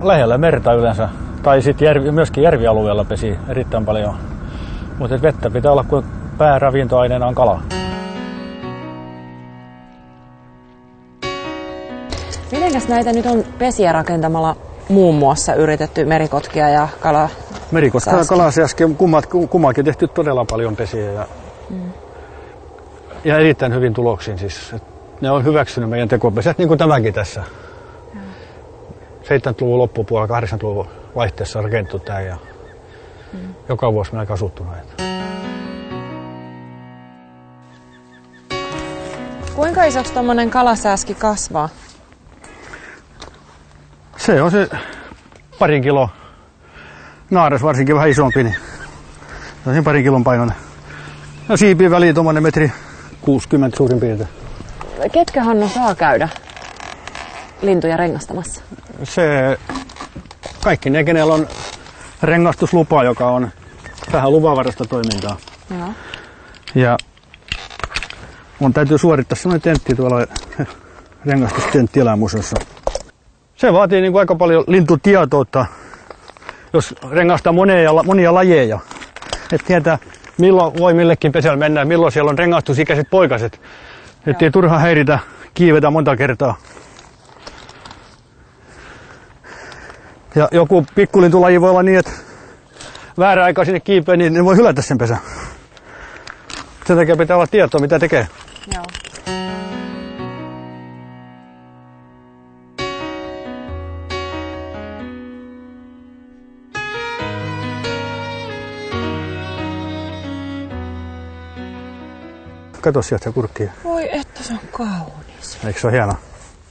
Lähellä merta yleensä, tai sitten myöskin järvialueella pesi erittäin paljon. Mutta vettä pitää olla, kun pääravintoaineena on kala. Mitenkäs näitä nyt on pesiä rakentamalla muun muassa yritetty merikotkia ja kala? Merikotkia ja kalasääskiä kummakin tehty todella paljon pesiä ja erittäin hyvin tuloksiin. Siis, ne on hyväksynyt meidän tekopesät, niin kuin tämäkin tässä. 70-luvun loppupuolella, 80-luvun vaihteessa on rakennettu tämä ja joka vuosi meillä kasuttu näitä. Kuinka isoksi tuommoinen kalasääski kasvaa? Se on se parin kilo naaras, varsinkin vähän isompi, niin se on parin kilon painoinen. Ja siipien väliin tuommoinen metri 60 suurin piirtein. Ketkä Hannu saa käydä lintuja rengastamassa? Se kaikki ne, kenellä on rengastuslupa, joka on vähän luvanvaraista toimintaa. Joo. Ja mun täytyy suorittaa sellainen tentti tuolla rengastustentti eläinmuseossa. Se vaatii niin kuin aika paljon lintutietoutta, jos rengastaa monia lajeja. Että tietää, milloin voi millekin pesällä mennä, milloin siellä on rengastusikäiset poikaset. Että ei turha häiritä, kiivetä monta kertaa. Ja joku pikkulintulaji voi olla niin, että väärä aika sinne kiipeä, niin ne voi hylätä sen pesän. Sen takia pitää olla tietoa, mitä tekee. Joo. Kato sieltä se kurkki. Voi että se on kaunis. Eikö se ole hieno?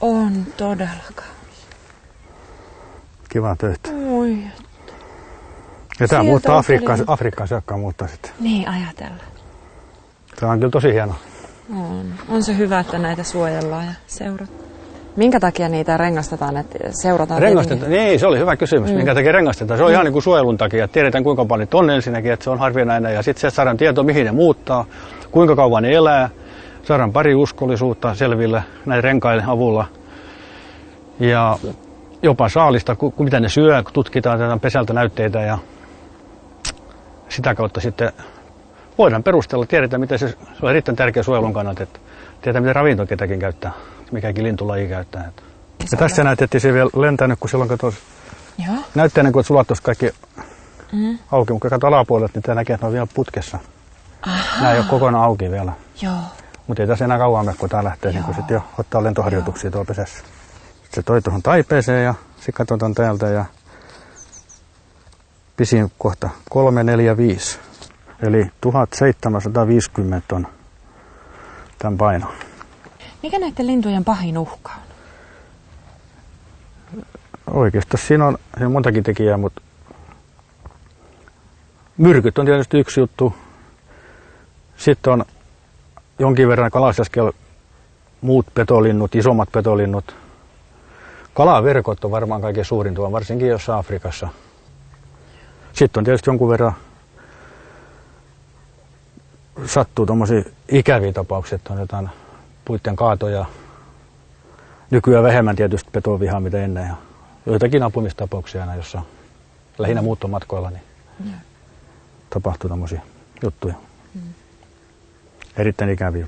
On todella kaunis. Kiva töitä. Oi. Ja tämä muuttaa Afrikkaan saakka muuttaa sitten. Niin ajatella. Tämä on kyllä tosi hieno. On se hyvä, että näitä suojellaan ja seurataan. Minkä takia niitä rengastetaan, että seurataan? Rengastetaan? Niin, se oli hyvä kysymys. Minkä takia rengastetaan? Se on ihan niin kuin suojelun takia. Tiedetään kuinka paljon on ensinnäkin, että se on harvinainen ja sitten saadaan tietoa, mihin ne muuttaa, kuinka kauan ne elää. Saadaan pari uskollisuutta selville näiden renkaiden avulla. Ja jopa saalista, mitä ne syö, kun tutkitaan tätä pesältä näytteitä ja sitä kautta sitten voidaan perustella, tiedetään, miten se on erittäin tärkeä suojelun kannalta, että tiedetään, miten ravinto ketäkin käyttää, mikäkin lintulaji käyttää. Ja tässä näytettiin se vielä lentänyt, kun silloin katsoisi, näyttää niin kuin, että sulattuisi kaikki auki, mutta katso alapuolelle, niin tämä näkee, että ne on vielä putkessa. Nämä ei ole kokonaan auki vielä. Joo. Mutta ei tässä enää kauan mene, kun tämä lähtee niin sitten jo ottaa lentoharjoituksia tuolla pesässä. Se toi tuohon taipeeseen ja sitten katsotaan täältä ja pisin kohta 345. Eli 1750 on tämän paino. Mikä näiden lintujen pahin uhka on? Oikeastaan siinä on montakin tekijää, mutta myrkyt on tietysti yksi juttu. Sitten on jonkin verran kalastuskel muut petolinnut, isommat petolinnut. Kalaverkot on varmaan kaikkein suurin tuolla, varsinkin jossain Afrikassa. Sitten on tietysti jonkun verran sattuu tommosia ikäviä tapauksia, että on jotain puitten kaatoja. Nykyään vähemmän tietysti petovihaa mitä ennen ja joitakin ampumistapauksia aina, jossa lähinnä muuttomatkoilla niin tapahtuu tommosia juttuja. Erittäin ikäviä.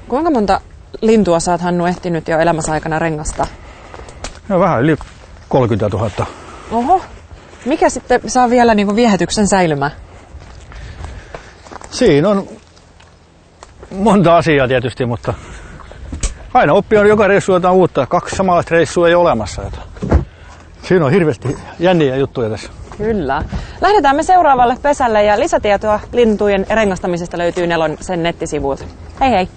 Kuinka monta lintua sä oot, Hannu, ehtinyt jo elämässä aikana rengastaa? No, vähän yli 30 000. Oho. Mikä sitten saa vielä niin kuin viehätyksen säilymään? Siinä on monta asiaa tietysti, mutta aina oppii on joka reissu jotain uutta. 2 samanlaista reissua ei ole olemassa. Siinä on hirveästi jänniä juttuja tässä. Kyllä. Lähdetään me seuraavalle pesälle ja lisätietoa lintujen rengastamisesta löytyy Nelon sen nettisivuilta. Hei hei!